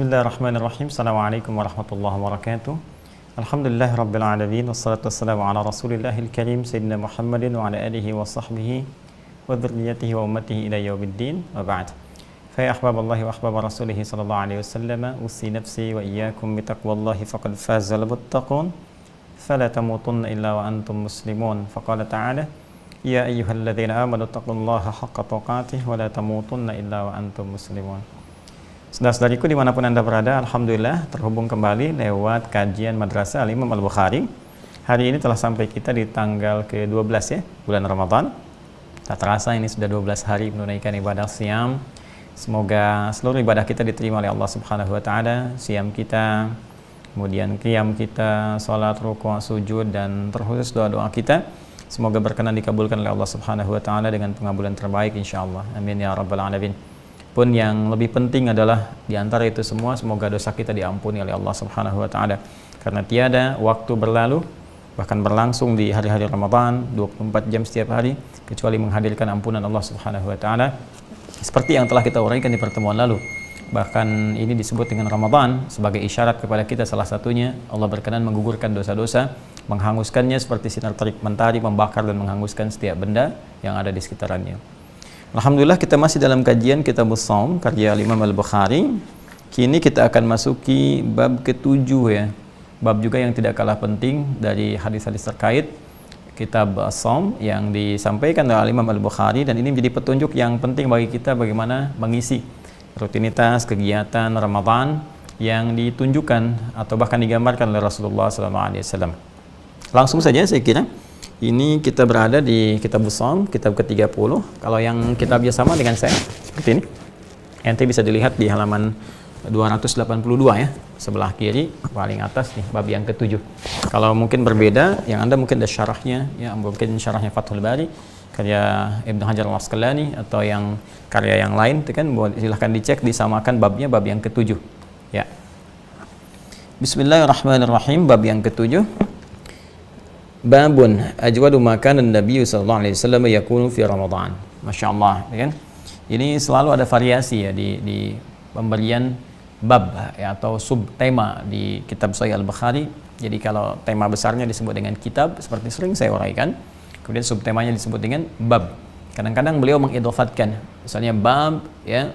Bismillahirrahmanirrahim. Assalamualaikum warahmatullahi wabarakatuh. Alhamdulillah rabbil alamin. Wassalatu wassalamu ala rasulillahil karim Sayyidina Muhammadin wa ala alihi wa sahbihi wa dhurriyyatihi wa ummatihi ila yaumiddin. Wa ba'd. Fa ya ahbaballahi wa ahbab rasulih sallallahu alaihi wasallam, usi nafsi wa iyyakum bi taqwallahi faqad fazal muttaqun. Fala tamutunna illa wa antum muslimun. Faqala ta'ala: Ya ayyuhalladzina amanu taqullaha haqqa tuqatih wa la tamutunna illa wa antum muslimun. Saudara-saudariku dimanapun Anda berada, Alhamdulillah terhubung kembali lewat kajian Madrasah Al-Imam Al-Bukhari. Hari ini telah sampai kita di tanggal ke-12 ya, bulan Ramadan. Tak terasa ini sudah 12 hari menunaikan ibadah siam. Semoga seluruh ibadah kita diterima oleh Allah Subhanahu wa taala, siam kita, kemudian qiyam kita, salat, rukuk, sujud, dan terkhusus doa-doa kita semoga berkenan dikabulkan oleh Allah Subhanahu wa taala dengan pengabulan terbaik insyaallah. Amin ya rabbal alamin. Pun yang lebih penting adalah di antara itu semua semoga dosa kita diampuni oleh Allah Subhanahu wa taala. Karena tiada waktu berlalu bahkan berlangsung di hari-hari Ramadan 24 jam setiap hari kecuali menghadirkan ampunan Allah Subhanahu wa taala. Seperti yang telah kita uraikan di pertemuan lalu. Bahkan ini disebut dengan Ramadan sebagai isyarat kepada kita, salah satunya Allah berkenan menggugurkan dosa-dosa, menghanguskannya seperti sinar terik mentari membakar dan menghanguskan setiap benda yang ada di sekitarannya. Alhamdulillah kita masih dalam kajian Kitabus Shaum karya Imam Al-Bukhari. Kini kita akan masuki bab ke-7 ya. Bab juga yang tidak kalah penting dari hadis-hadis terkait Kitab Shaum yang disampaikan oleh Imam Al-Bukhari, dan ini menjadi petunjuk yang penting bagi kita bagaimana mengisi rutinitas kegiatan Ramadan yang ditunjukkan atau bahkan digambarkan oleh Rasulullah SAW. Langsung saja saya kira ini kita berada di Kitabus Shaum, kitab ke-30. Kalau yang kitab biasa sama dengan saya, seperti ini. Ente bisa dilihat di halaman 282 ya, sebelah kiri, paling atas nih, bab yang ke-7. Kalau mungkin berbeda, yang Anda mungkin ada syarahnya, ya mungkin syarahnya Fathul Bari, karya Ibnu Hajar Al-Asqalani, atau yang karya yang lain, itu kan silahkan dicek, disamakan babnya, bab yang ke-7. Ya. Bismillahirrahmanirrahim, bab yang ke-7. Babun ajwadu makanan Nabi sallallahu alaihi wasallam yakunu fi Ramadan. Masya Allah, ya kan? Ini selalu ada variasi ya di pemberian bab ya, atau subtema di kitab Sahih Al-Bukhari. Jadi kalau tema besarnya disebut dengan kitab seperti sering saya uraikan, kemudian subtemanya disebut dengan bab. Kadang-kadang beliau mengidhofatkan, misalnya bab ya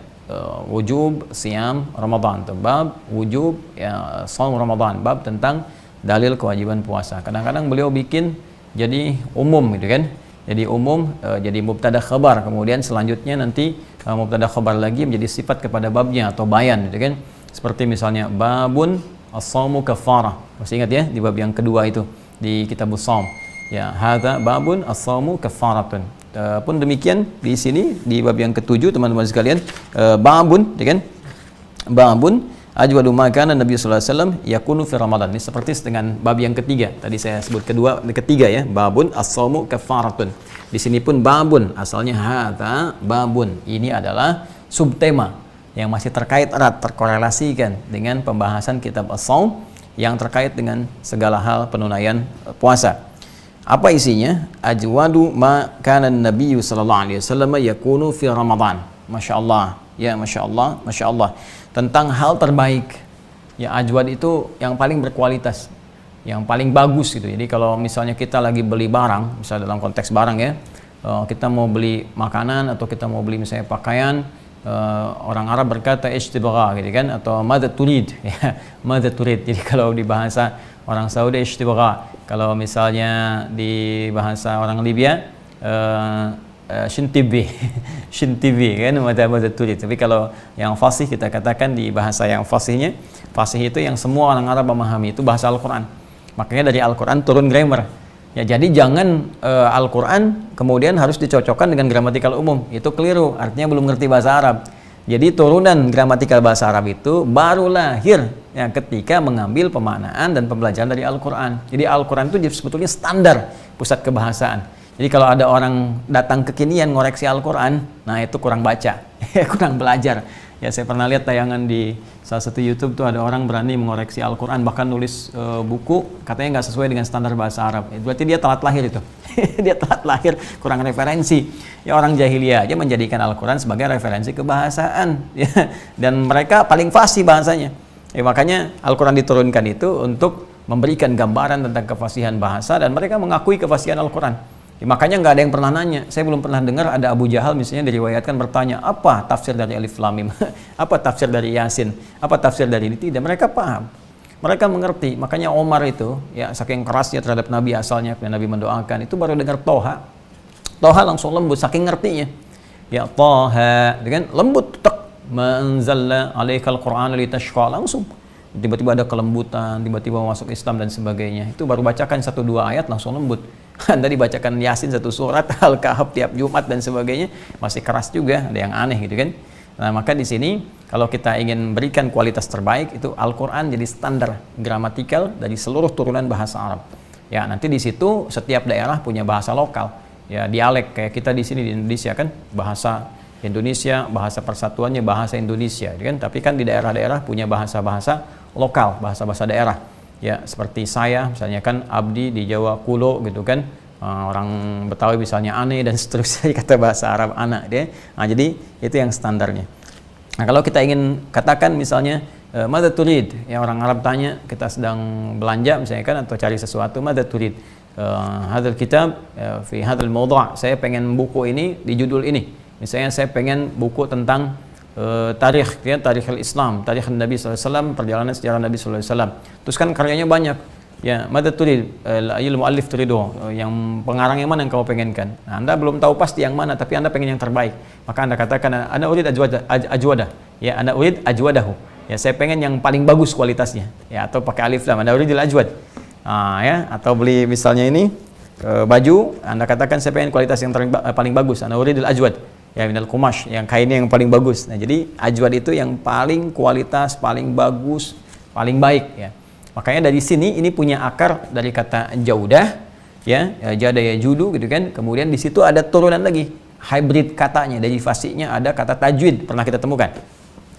wujub siam Ramadan, atau bab wujub ya shaum Ramadan, bab tentang dalil kewajiban puasa. Kadang-kadang beliau bikin jadi umum gitu kan. Jadi umum, jadi mubtada khabar. Kemudian selanjutnya nanti mubtada khabar lagi menjadi sifat kepada babnya atau bayan gitu kan. Seperti misalnya babun as-shaumu kafarah. Masih ingat ya di bab yang kedua itu di Kitabus Shaum. Ya, hadza babun as-shaumu kafaratun. Pun demikian di sini di bab yang ke-7 teman-teman sekalian, babun gitu kan. Babun ajwadu makanan Nabi sallallahu alaihi wasallam yakunu fi Ramadan. Ini seperti dengan bab yang ketiga. Tadi saya sebut ketiga ya, babun as-shaumu kafaratun. Di sini pun babun, asalnya hadza babun. Ini adalah subtema yang masih terkait erat, terkorelasikan dengan pembahasan kitab as-shaum yang terkait dengan segala hal penunaian puasa. Apa isinya? Ajwadu makanan Nabi sallallahu alaihi wasallam yakunu fi Ramadan. Masya Allah, ya masya Allah, masya Allah. Tentang hal terbaik ya, ajwad itu yang paling berkualitas, yang paling bagus gitu. Jadi kalau misalnya kita lagi beli barang, misalnya dalam konteks barang ya, kita mau beli makanan atau kita mau beli misalnya pakaian, orang Arab berkata ishtibagha gitu kan, atau madza turid ya, madza turid. Jadi kalau di bahasa orang Saudi ishtibagha, kalau misalnya di bahasa orang Libya shintibi shintibi kan, madza turid. Tapi kalau yang fasih kita katakan di bahasa yang fasihnya, fasih itu yang semua orang Arab memahami, itu bahasa Al-Quran. Makanya dari Al-Quran turun grammar ya. Jadi jangan Al-Quran kemudian harus dicocokkan dengan gramatikal umum, itu keliru, artinya belum ngerti bahasa Arab. Jadi turunan gramatikal bahasa Arab itu baru lahir ya ketika mengambil pemaknaan dan pembelajaran dari Al-Quran. Jadi Al-Quran itu sebetulnya standar pusat kebahasaan. Jadi kalau ada orang datang kekinian ngoreksi Al-Quran, nah itu kurang baca, kurang belajar. Ya saya pernah lihat tayangan di salah satu YouTube tuh, ada orang berani mengoreksi Al-Quran, bahkan nulis buku katanya nggak sesuai dengan standar bahasa Arab. Berarti dia telat lahir itu. Dia telat lahir, kurang referensi. Ya orang jahiliyah aja menjadikan Al-Quran sebagai referensi kebahasaan. Ya. Dan mereka paling fasih bahasanya. Makanya Al-Quran diturunkan itu untuk memberikan gambaran tentang kefasihan bahasa, dan mereka mengakui kefasihan Al-Quran. Makanya nggak ada yang pernah nanya. Saya belum pernah dengar ada Abu Jahal misalnya diriwayatkan bertanya, apa tafsir dari Alif Lam Mim? Apa tafsir dari Yasin? Apa tafsir dari ini? Tidak, mereka paham. Mereka mengerti. Makanya Omar itu, ya saking kerasnya terhadap Nabi asalnya, Nabi mendoakan, itu baru dengar Toha. Toha langsung lembut, saking ngertinya. Ya Toha, dengan lembut, tek, manzalna alaikal Qur'an litashqa, langsung. Tiba-tiba ada kelembutan, tiba-tiba masuk Islam dan sebagainya. Itu baru bacakan 1-2 ayat langsung lembut. Anda dibacakan Yasin 1 surat, Al-Kahf tiap Jumat dan sebagainya, masih keras juga, ada yang aneh gitu kan. Nah, maka di sini kalau kita ingin berikan kualitas terbaik, itu Al-Qur'an jadi standar gramatikal dari seluruh turunan bahasa Arab. Ya, nanti di situ setiap daerah punya bahasa lokal. Ya, dialek kayak kita di sini di Indonesia kan, bahasa Indonesia, bahasa persatuannya bahasa Indonesia, kan? Tapi kan di daerah-daerah punya bahasa-bahasa lokal, bahasa-bahasa daerah. Ya, seperti saya misalnya kan Abdi di Jawa Kulo gitu kan, orang Betawi misalnya aneh dan seterusnya, kata bahasa Arab anak dia. Nah, jadi itu yang standarnya. Nah, kalau kita ingin katakan misalnya madza turid, ya orang Arab tanya, kita sedang belanja misalnya kan atau cari sesuatu, madza turid, hadzal kitab fi hadzal mawdu', saya pengen buku ini di judul ini. Misalnya saya pengen buku tentang tarikh, ya, tarikh al-Islam, tarikh Nabi SAW, perjalanan sejarah Nabi SAW. Terus kan karyanya banyak. Ya, madza turid, ayul muallif turidu, yang pengarang yang mana yang kamu pengenkan. Nah, Anda belum tahu pasti yang mana, tapi Anda pengen yang terbaik. Maka Anda katakan, ana urid ajwada. Ya, ana urid ajwadahu. Ya, saya pengen yang paling bagus kualitasnya. Ya, atau pakai alif lam, ana uridil ajwad. Ya, atau beli misalnya ini baju, Anda katakan saya pengen kualitas yang paling bagus, ana uridil ajwad. Ya, minal kumash, yang kainnya yang paling bagus. Nah, jadi ajwad itu yang paling kualitas, paling bagus, paling baik, ya. Makanya dari sini ini punya akar dari kata jaudah, ya, jada ya judu gitu kan. Kemudian di situ ada turunan lagi, hybrid katanya, dari fasihnya ada kata tajwid, pernah kita temukan.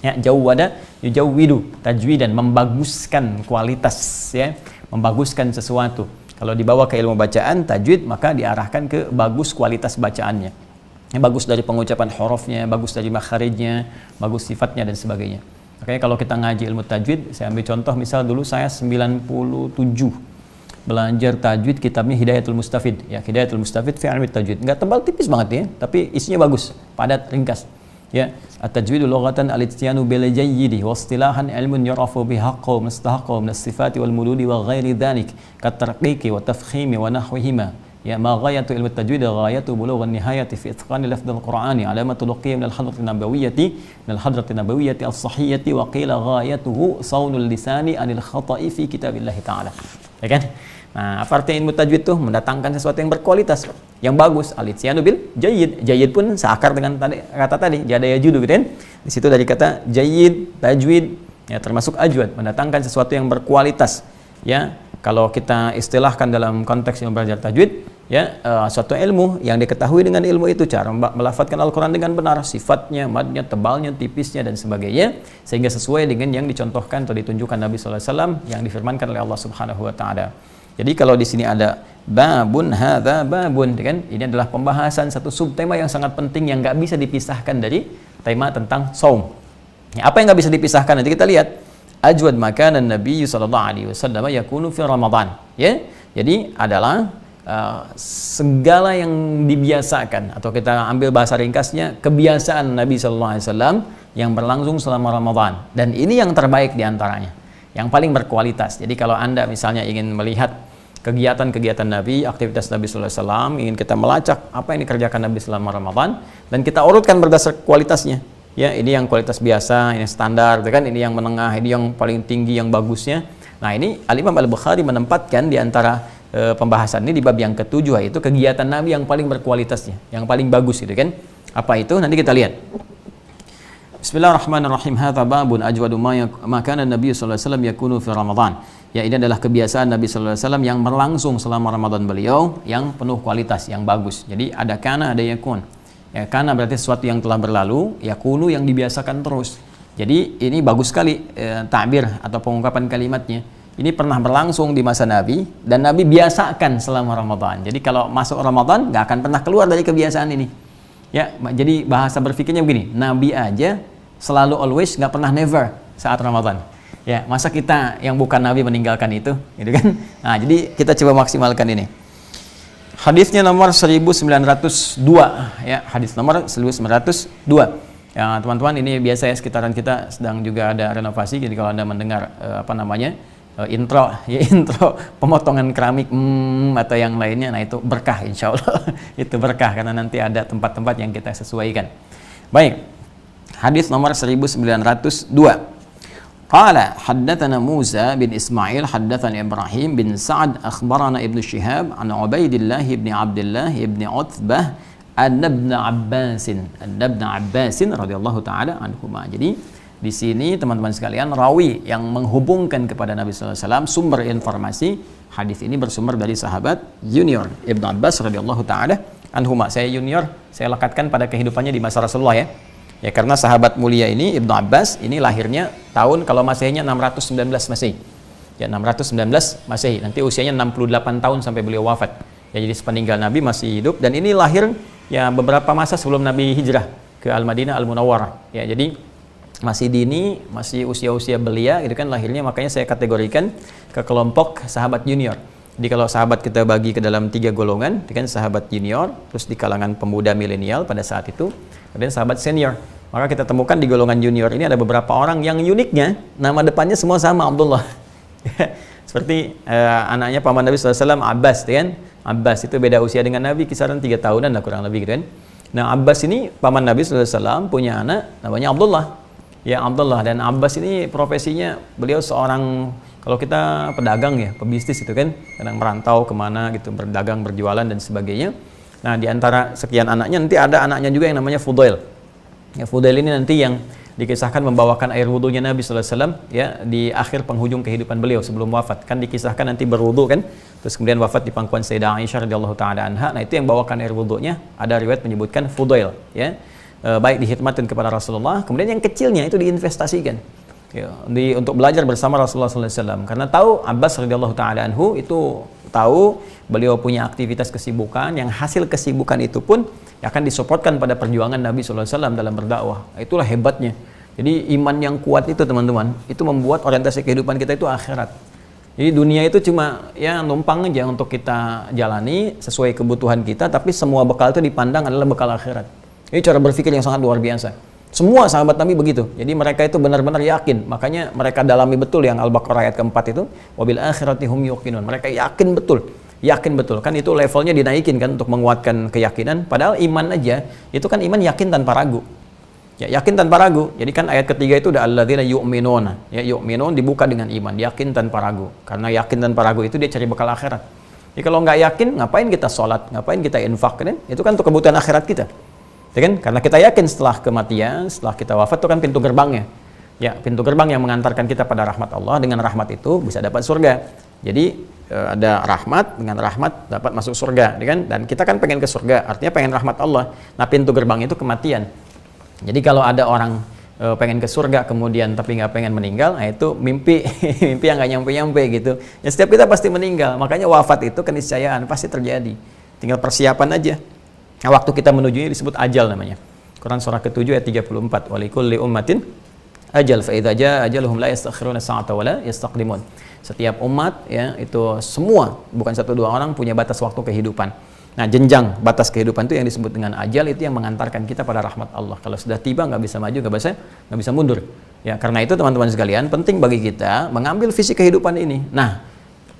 Ya, jawwada yujawwidu, tajwidan, membaguskan kualitas, ya, membaguskan sesuatu. Kalau dibawa ke ilmu bacaan tajwid, maka diarahkan ke bagus kualitas bacaannya. Bagus dari pengucapan hurufnya, bagus dari makharijnya, bagus sifatnya dan sebagainya. Makanya kalau kita ngaji ilmu tajwid, saya ambil contoh, misal dulu saya 97 belajar tajwid, kitabnya Hidayatul Mustafid. Ya, Hidayatul Mustafid fi ilmi tajwid. Enggak tebal, tipis banget ya, tapi isinya bagus, padat, ringkas. Ya, at-tajwidu lughatan al-ityanu bil jayyidi wa istilahan ilmun yurafu bi haqqo mustahaqqa min as-sifati wal muludi wa ghairi dhalik kat tarqiqi wa tafkhimi wa nahwihima. Ya, ma ghayatu ilmu tajwid ghayatu bulughan nihayati fi itqani lafdhil qur'ani alamatu luqiyya min al-hadrati nabawiyyati as-sahiyyati wa qila ghayatuhu sawnul lisani anil khata'i fi kitabillah ta'ala. Ya kan? Nah, apa arti ilmu tajwid itu? Mendatangkan sesuatu yang berkualitas, yang bagus. Al-ityanu bil jayyid. Jayyid pun seakar dengan kata tadi, jada ya judu gitu kan. Di situ dari kata jayyid, tajwid, ya, termasuk ajwad, mendatangkan sesuatu yang berkualitas. Ya, kalau kita istilahkan dalam konteks yang belajar tajwid, ya, suatu ilmu yang diketahui dengan ilmu itu, cara melafadzkan Al-Quran dengan benar, sifatnya, madnya, tebalnya, tipisnya dan sebagainya, sehingga sesuai dengan yang dicontohkan atau ditunjukkan Nabi SAW yang difirmankan oleh Allah Subhanahu Wa Taala. Jadi kalau di sini ada babun hadza babun, kan, ini adalah pembahasan satu subtema yang sangat penting yang nggak bisa dipisahkan dari tema tentang saum. Ya, apa yang nggak bisa dipisahkan? Nanti kita lihat. Ajwad makanan Nabi sallallahu alaihi wasallam yakunu fi Ramadan. Ya, jadi adalah segala yang dibiasakan, atau kita ambil bahasa ringkasnya, kebiasaan Nabi sallallahu alaihi wasallam yang berlangsung selama Ramadan, dan ini yang terbaik diantaranya, yang paling berkualitas. Jadi kalau Anda misalnya ingin melihat kegiatan-kegiatan Nabi, aktivitas Nabi sallallahu alaihi wasallam, ingin kita melacak apa yang dikerjakan Nabi selama Ramadan, dan kita urutkan berdasar kualitasnya. Ya, ini yang kualitas biasa, ini standar, kan? Ini yang menengah, ini yang paling tinggi, yang bagusnya. Nah, ini Al-Imam Al-Bukhari menempatkan di antara pembahasan ini di bab yang ke-7, yaitu kegiatan Nabi yang paling berkualitasnya, yang paling bagus gitu kan. Apa itu? Nanti kita lihat. Bismillahirrahmanirrahim. Hadza babun ajwadu ma kana Nabi sallallahu alaihi wasallam yakunu fi Ramadan. Ya, ini adalah kebiasaan Nabi sallallahu alaihi wasallam yang berlangsung selama Ramadan beliau, yang penuh kualitas, yang bagus. Jadi ada kana, ada yakun. Ya, karena berarti sesuatu yang telah berlalu, yakunu yang dibiasakan terus. Jadi ini bagus sekali ta'bir atau pengungkapan kalimatnya. Ini pernah berlangsung di masa Nabi, dan Nabi biasakan selama Ramadan. Jadi kalau masuk Ramadan nggak akan pernah keluar dari kebiasaan ini. Ya, jadi bahasa berpikirnya begini, Nabi aja selalu always, nggak pernah never saat Ramadan. Ya, masa kita yang bukan nabi meninggalkan itu, gitu kan? Nah, jadi kita coba maksimalkan ini. Hadisnya nomor 1902, ya, hadis nomor 1902. Ya, teman-teman, ini biasa ya, sekitaran kita sedang juga ada renovasi, jadi kalau Anda mendengar intro, ya intro pemotongan keramik atau yang lainnya, nah itu berkah insya Allah. Itu berkah karena nanti ada tempat-tempat yang kita sesuaikan. Baik, hadis nomor 1902. Qala haddatsana Musa bin Ismail haddatsana Ibrahim bin Sa'ad akhbarana Ibnu Syihab an Ubaidillah bin Abdullah bin Utsbah an Ibn Abbas radhiyallahu taala anhuma. Jadi di sini teman-teman sekalian, rawi yang menghubungkan kepada Nabi sallallahu alaihi wasallam sumber informasi hadis ini bersumber dari sahabat junior Ibnu Abbas radhiyallahu taala anhuma. Saya junior, saya lekatkan pada kehidupannya di masa Rasulullah ya. Ya, karena sahabat mulia ini Ibnu Abbas ini lahirnya tahun kalau Masehnya 619 Masehi. Ya, 619 Masehi. Nanti usianya 68 tahun sampai beliau wafat. Ya, jadi sepeninggal Nabi masih hidup dan ini lahir ya beberapa masa sebelum Nabi hijrah ke Al-Madinah Al-Munawwarah. Ya, jadi masih dini, masih usia-usia belia gitu kan lahirnya, makanya saya kategorikan ke kelompok sahabat junior. Jadi kalau sahabat kita bagi ke dalam 3 golongan, kan sahabat junior, terus di kalangan pemuda milenial pada saat itu, kemudian sahabat senior. Maka kita temukan di golongan junior ini ada beberapa orang yang uniknya nama depannya semua sama Abdullah. Seperti anaknya paman Nabi SAW, Abbas, kan? Abbas itu beda usia dengan Nabi kisaran 3 tahunan lah kurang lebih gitu kan. Nah, Abbas ini paman Nabi SAW punya anak namanya Abdullah. Ya, Abdullah, dan Abbas ini profesinya beliau seorang, kalau kita pedagang ya, pebisnis itu kan, kadang merantau kemana gitu, berdagang, berjualan dan sebagainya. Nah, di antara sekian anaknya nanti ada anaknya juga yang namanya Fudail. Ya, Fudail ini nanti yang dikisahkan membawakan air wudhunya Nabi SAW ya di akhir penghujung kehidupan beliau sebelum wafat. Kan dikisahkan nanti berwudhu kan, terus kemudian wafat di pangkuan Sayyidah Aisyah radhiyallahu taala anha. Nah, itu yang bawakan air wudhunya, ada riwayat menyebutkan Fudail ya. Baik dihikmatin kepada Rasulullah, kemudian yang kecilnya itu diinvestasikan ya, untuk belajar bersama Rasulullah SAW, karena tahu Abbas radhiyallahu taala anhu itu tahu beliau punya aktivitas kesibukan yang hasil kesibukan itu pun akan disupportkan pada perjuangan Nabi SAW dalam berdakwah. Itulah hebatnya. Jadi iman yang kuat itu teman-teman, itu membuat orientasi kehidupan kita itu akhirat. Jadi dunia itu cuma ya numpang aja untuk kita jalani sesuai kebutuhan kita, tapi semua bekal itu dipandang adalah bekal akhirat. Ini cara berpikir yang sangat luar biasa. Semua sahabat Nabi begitu. Jadi mereka itu benar-benar yakin. Makanya mereka dalami betul yang Al-Baqarah ayat keempat itu. Wabil akhirati hum yuqinun. Mereka yakin betul. Yakin betul. Kan itu levelnya dinaikin kan untuk menguatkan keyakinan. Padahal iman aja, itu kan iman yakin tanpa ragu. Ya, yakin tanpa ragu. Jadi kan ayat ketiga itu udah alladzina yu'minuna. Ya, yu'minun dibuka dengan iman. Yakin tanpa ragu. Karena yakin tanpa ragu itu dia cari bekal akhirat. Jadi kalau nggak yakin, ngapain kita sholat? Ngapain kita infak? Kan? Itu kan untuk kebutuhan akhirat kita. Ya kan? Karena kita yakin setelah kematian, setelah kita wafat itu kan pintu gerbangnya. Ya, pintu gerbang yang mengantarkan kita pada rahmat Allah. Dengan rahmat itu bisa dapat surga. Jadi ada rahmat, dengan rahmat dapat masuk surga, ya kan? Dan kita kan pengen ke surga, artinya pengen rahmat Allah. Nah, pintu gerbang itu kematian. Jadi kalau ada orang pengen ke surga kemudian tapi nggak pengen meninggal, nah itu mimpi mimpi yang nggak nyampe-nyampe gitu. Ya, setiap kita pasti meninggal. Makanya wafat itu keniscayaan pasti terjadi. Tinggal persiapan aja. Nah, waktu kita menujunya disebut ajal namanya. Quran surah ke-7 ayat 34. Walikulli ummatin ajal fa idza jaa ajaluhum la yastakhiruna sa'ata wa la yastaqdimun. Setiap umat ya itu semua, bukan 1-2 orang punya batas waktu kehidupan. Nah, jenjang batas kehidupan itu yang disebut dengan ajal, itu yang mengantarkan kita pada rahmat Allah. Kalau sudah tiba nggak bisa maju, nggak bisa mundur. Ya, karena itu teman-teman sekalian, penting bagi kita mengambil visi kehidupan ini. Nah,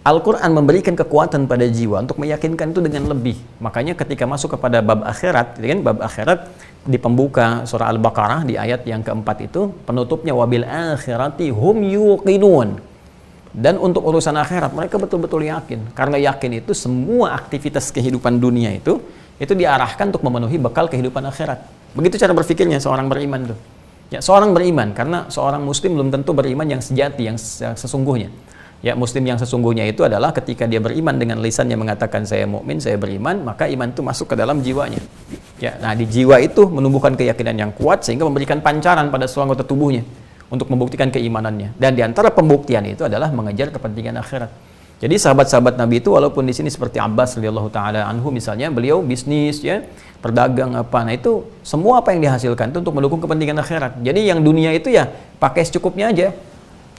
Al-Quran memberikan kekuatan pada jiwa untuk meyakinkan itu dengan lebih. Makanya ketika masuk kepada bab akhirat, kan bab akhirat di pembuka surah Al-Baqarah di ayat yang keempat itu, penutupnya wabil akhirati hum yuqinun. Dan untuk urusan akhirat mereka betul-betul yakin. Karena yakin itu semua aktivitas kehidupan dunia itu diarahkan untuk memenuhi bekal kehidupan akhirat. Begitu cara berpikirnya seorang beriman tuh. Ya, seorang beriman, karena seorang muslim belum tentu beriman yang sejati, yang sesungguhnya. Ya, muslim yang sesungguhnya itu adalah ketika dia beriman dengan lisannya mengatakan saya mukmin, saya beriman, maka iman itu masuk ke dalam jiwanya. Ya, nah di jiwa itu menumbuhkan keyakinan yang kuat sehingga memberikan pancaran pada seluruh anggota tubuhnya untuk membuktikan keimanannya. Dan di antara pembuktian itu adalah mengejar kepentingan akhirat. Jadi sahabat-sahabat Nabi itu walaupun di sini seperti Abbas radhiyallahu taala anhu misalnya, beliau bisnis ya, berdagang apa. Nah, itu semua apa yang dihasilkan itu untuk mendukung kepentingan akhirat. Jadi yang dunia itu ya pakai secukupnya aja.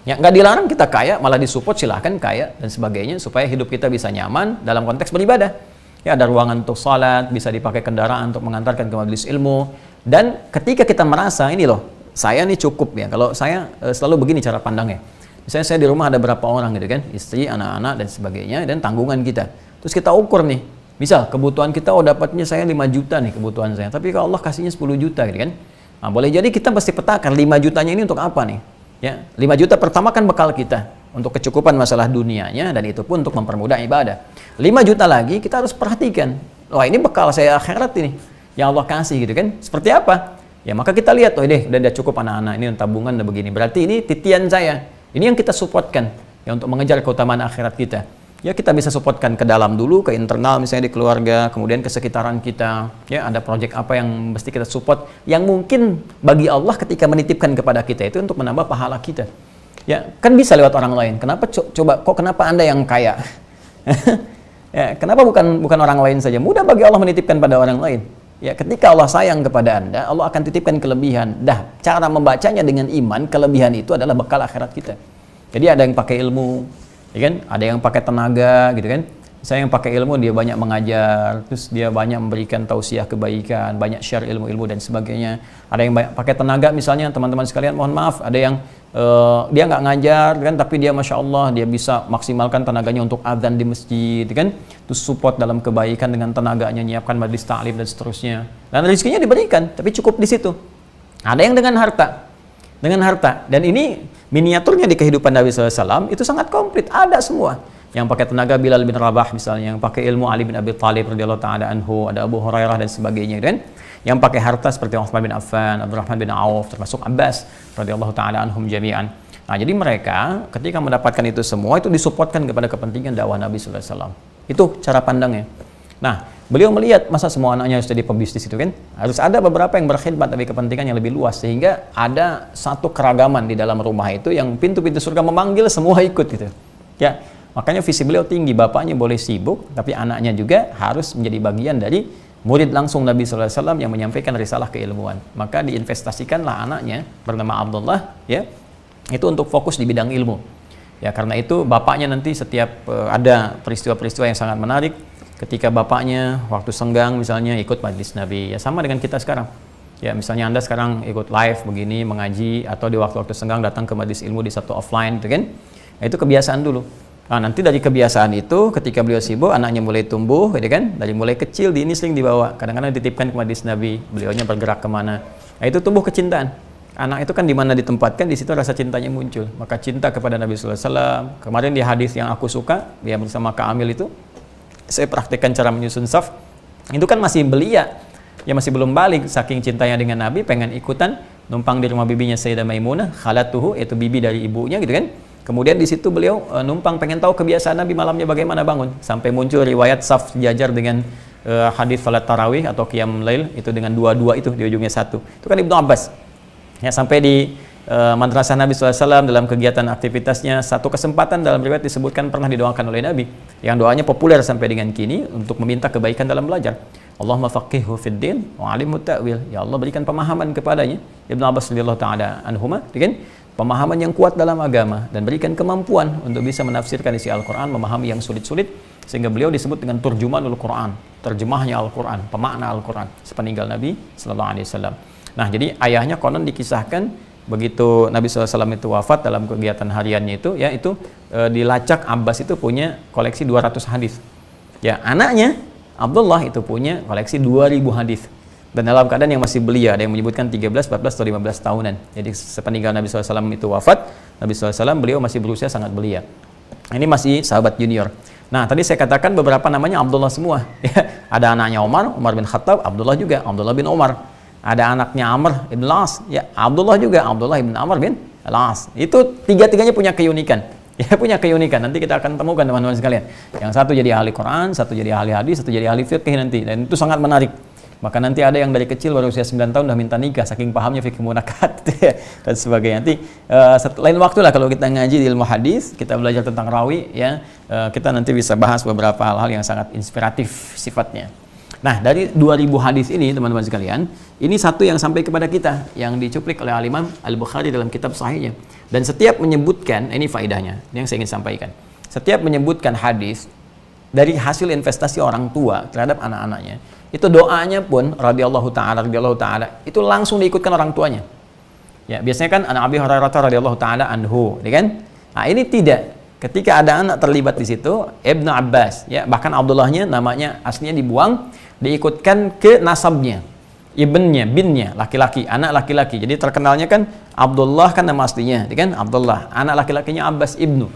Ya, nggak dilarang kita kaya, malah disupport silahkan kaya dan sebagainya supaya hidup kita bisa nyaman dalam konteks beribadah. Ya, ada ruangan untuk salat, bisa dipakai kendaraan untuk mengantarkan ke majelis ilmu. Dan ketika kita merasa ini loh, saya nih cukup ya. Kalau saya selalu begini cara pandangnya. Misalnya saya di rumah ada berapa orang gitu kan, istri, anak-anak dan sebagainya, dan tanggungan kita. Terus kita ukur nih, misal kebutuhan kita, oh dapatnya saya 5 juta nih kebutuhan saya, tapi kalau Allah kasihnya 10 juta gitu kan. Nah, boleh jadi kita pasti petakan 5 jutanya ini untuk apa nih? Ya, 5 juta pertama kan bekal kita untuk kecukupan masalah dunianya, dan itu pun untuk mempermudah ibadah. 5 juta lagi kita harus perhatikan, wah ini bekal saya akhirat ini yang Allah kasih gitu kan. Seperti apa? Ya maka kita lihat, oh deh udah cukup anak-anak ini tabungan udah begini, berarti ini titian saya. Ini yang kita supportkan ya untuk mengejar keutamaan akhirat kita. Ya kita bisa supportkan ke dalam dulu, ke internal misalnya di keluarga, kemudian ke sekitaran kita. Ya ada proyek apa yang mesti kita support, yang mungkin bagi Allah ketika menitipkan kepada kita itu untuk menambah pahala kita. Ya kan bisa lewat orang lain. Kenapa kenapa Anda yang kaya? Ya, kenapa bukan orang lain saja? Mudah bagi Allah menitipkan pada orang lain. Ya ketika Allah sayang kepada Anda, Allah akan titipkan kelebihan. Dah, cara membacanya dengan iman, kelebihan itu adalah bekal akhirat kita. Jadi ada yang pakai ilmu, ya kan? Ada yang pakai tenaga gitu kan. Saya yang pakai ilmu, dia banyak mengajar, terus dia banyak memberikan tausiah kebaikan, banyak share ilmu-ilmu dan sebagainya. Ada yang banyak pakai tenaga, misalnya teman-teman sekalian, mohon maaf, ada yang dia nggak ngajar kan, tapi dia masya Allah dia bisa maksimalkan tenaganya untuk adzan di masjid kan, terus support dalam kebaikan dengan tenaganya, nyiapkan majlis ta'lim dan seterusnya, dan rezekinya diberikan, tapi cukup di situ. Ada yang dengan harta, dan ini miniaturnya di kehidupan Nabi SAW itu sangat komplit, ada semua. Yang pakai tenaga Bilal bin Rabah misalnya, yang pakai ilmu Ali bin Abi Thalib radhiyallahu ta'ala anhu, ada Abu Hurairah dan sebagainya kan. Yang pakai harta seperti Utsman bin Affan, Abdurrahman bin Auf, termasuk Abbas radhiyallahu ta'ala anhum jami'an. Nah, jadi mereka ketika mendapatkan itu semua itu disupportkan kepada kepentingan dakwah Nabi sallallahu alaihi wasallam. Itu cara pandangnya. Nah, beliau melihat masa semua anaknya harus jadi pebisnis itu kan? Harus ada beberapa yang berkhidmat tapi kepentingan yang lebih luas, sehingga ada satu keragaman di dalam rumah itu yang pintu-pintu surga memanggil semua ikut gitu. Ya, makanya visi beliau tinggi, bapaknya boleh sibuk tapi anaknya juga harus menjadi bagian dari murid langsung Nabi sallallahu alaihi wasallam yang menyampaikan risalah keilmuan. Maka diinvestasikanlah anaknya bernama Abdullah ya, itu untuk fokus di bidang ilmu. Ya karena itu bapaknya nanti setiap ada peristiwa-peristiwa yang sangat menarik, ketika bapaknya waktu senggang misalnya ikut majelis Nabi, ya sama dengan kita sekarang. Ya misalnya Anda sekarang ikut live begini mengaji, atau di waktu-waktu senggang datang ke majelis ilmu di satu offline itu kan. Nah, itu kebiasaan dulu. Nah, nanti dari kebiasaan itu ketika beliau sibuk, anaknya mulai tumbuh gitu kan, dari mulai kecil ini sering dibawa, kadang-kadang dititipkan ke majelis Nabi, beliaunya bergerak kemana. Nah, itu tumbuh kecintaan. Anak itu kan di mana ditempatkan, di situ rasa cintanya muncul. Maka cinta kepada Nabi sallallahu alaihi wasallam. Kemarin di hadis yang aku suka, dia bersama Kak Amil itu, saya praktekkan cara menyusun saf. Itu kan masih belia, ya masih belum balik, saking cintanya dengan Nabi, pengen ikutan numpang di rumah bibinya Sayyidah Maimunah, khalatuhu, yaitu bibi dari ibunya gitu kan. Kemudian di situ beliau numpang pengen tahu kebiasaan Nabi malamnya bagaimana bangun, sampai muncul riwayat saf sejajar dengan hadis salat tarawih atau qiyam lail itu dengan dua-dua itu di ujungnya satu. Itu kan Ibnu Abbas. Ya sampai di madrasah Nabi SAW dalam kegiatan aktivitasnya, satu kesempatan dalam riwayat disebutkan pernah didoakan oleh Nabi, yang doanya populer sampai dengan kini untuk meminta kebaikan dalam belajar. Allahumma faqihhu fid din wa 'allimhu ta'wil. Ya Allah berikan pemahaman kepadanya. Ibnu Abbas radhiyallahu taala anhuma, kan? Pemahaman yang kuat dalam agama dan berikan kemampuan untuk bisa menafsirkan isi Al-Quran, memahami yang sulit-sulit, sehingga beliau disebut dengan turjumanul Quran, terjemahnya Al-Quran, pemakna Al-Quran sepeninggal Nabi sallallahu alaihi wasallam. Nah, jadi ayahnya konon dikisahkan begitu Nabi SAW itu wafat dalam kegiatan hariannya itu, ya itu dilacak Abbas itu punya koleksi 200 hadis. Ya, anaknya Abdullah itu punya koleksi 2000 hadis. Dan dalam keadaan yang masih belia, ada yang menyebutkan 13, 14, atau 15 tahunan. Jadi sepeninggal Nabi SAW itu wafat, Nabi SAW beliau masih berusia sangat belia. Ini masih sahabat junior. Nah, tadi saya katakan beberapa namanya Abdullah semua. Ya, ada anaknya Umar bin Khattab, Abdullah juga, Abdullah bin Umar. Ada anaknya Amr ibn Al-As, ya Abdullah juga, Abdullah ibn Amr bin Al-As. Itu tiga-tiganya punya keunikan. Ya, punya keunikan. Nanti kita akan temukan teman-teman sekalian. Yang satu jadi ahli Quran, satu jadi ahli hadis, satu jadi ahli fiqh nanti. Dan itu sangat menarik. Maka nanti ada yang dari kecil baru usia 9 tahun udah minta nikah saking pahamnya fikih munakat dan sebagainya. Nanti lain waktu lah kalau kita ngaji di ilmu hadis, kita belajar tentang rawi ya, kita nanti bisa bahas beberapa hal-hal yang sangat inspiratif sifatnya. Nah, dari 2000 hadis ini, teman-teman sekalian, ini satu yang sampai kepada kita, yang dicuplik oleh Al-Imam Al-Bukhari dalam kitab sahihnya. Dan setiap menyebutkan, ini faedahnya, ini yang saya ingin sampaikan. Setiap menyebutkan hadis dari hasil investasi orang tua terhadap anak-anaknya, itu doanya pun radhiyallahu taala itu langsung diikutkan orang tuanya. Ya, biasanya kan anak Abi Hurairah radhiyallahu taala anhu, ya kan? Nah, ini tidak. Ketika ada anak terlibat di situ, Ibnu Abbas, ya, bahkan Abdullahnya namanya aslinya dibuang, diikutkan ke nasabnya, ibnnya, binnya, laki-laki, anak laki-laki. Jadi terkenalnya kan Abdullah kan nama aslinya, ya kan? Abdullah, anak laki-lakinya Abbas ibnu.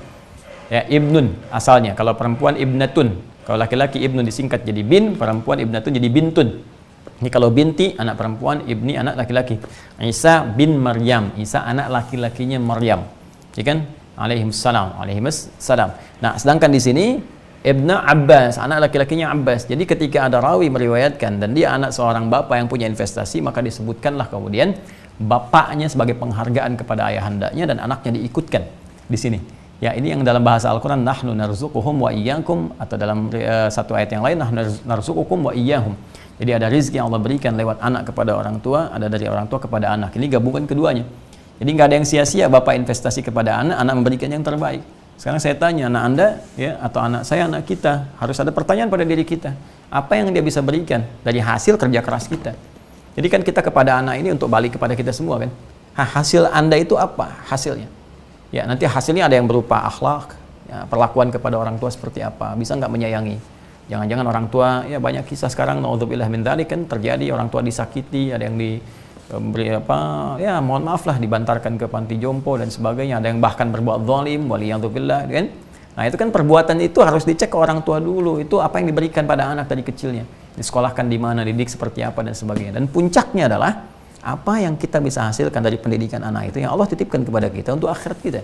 Ya, ibnun asalnya. Kalau perempuan ibnatun, kalau laki-laki ibnu disingkat jadi bin, perempuan ibnatun jadi bintun. Ini kalau binti, anak perempuan, ibni, anak laki-laki. Isa bin Maryam, Isa anak laki-lakinya Maryam, ya kan? Alaihissalam. Nah, sedangkan di sini Ibnu Abbas, anak laki-lakinya Abbas. Jadi ketika ada rawi meriwayatkan dan dia anak seorang bapak yang punya investasi, maka disebutkanlah kemudian bapaknya sebagai penghargaan kepada ayahandanya dan anaknya diikutkan di sini. Ya, ini yang dalam bahasa Al-Qur'an nahnu narzuquhum wa iyyakum, atau dalam satu ayat yang lain nahnu narzuqukum wa iyyahum. Jadi ada rezeki yang Allah berikan lewat anak kepada orang tua, ada dari orang tua kepada anak. Ini gabungan keduanya. Jadi nggak ada yang sia-sia bapak investasi kepada anak, anak memberikan yang terbaik. Sekarang saya tanya, anak Anda ya, atau anak saya, anak kita, harus ada pertanyaan pada diri kita. Apa yang dia bisa berikan dari hasil kerja keras kita? Jadi kan kita kepada anak ini untuk balik kepada kita semua kan. Hasil Anda itu apa hasilnya? Ya, nanti hasilnya ada yang berupa akhlak, ya, perlakuan kepada orang tua seperti apa, bisa nggak menyayangi. Jangan-jangan orang tua, ya banyak kisah sekarang, naudzubillah min dzalik, kan terjadi orang tua disakiti, ada yang beri ya mohon maaf lah, dibantarkan ke panti jompo dan sebagainya, ada yang bahkan berbuat zalim, waliyadzubillah, kan? Nah, itu kan perbuatan itu harus dicek ke orang tua dulu, itu apa yang diberikan pada anak dari kecilnya, disekolahkan di mana, didik seperti apa dan sebagainya. Dan puncaknya adalah apa yang kita bisa hasilkan dari pendidikan anak itu yang Allah titipkan kepada kita untuk akhirat kita.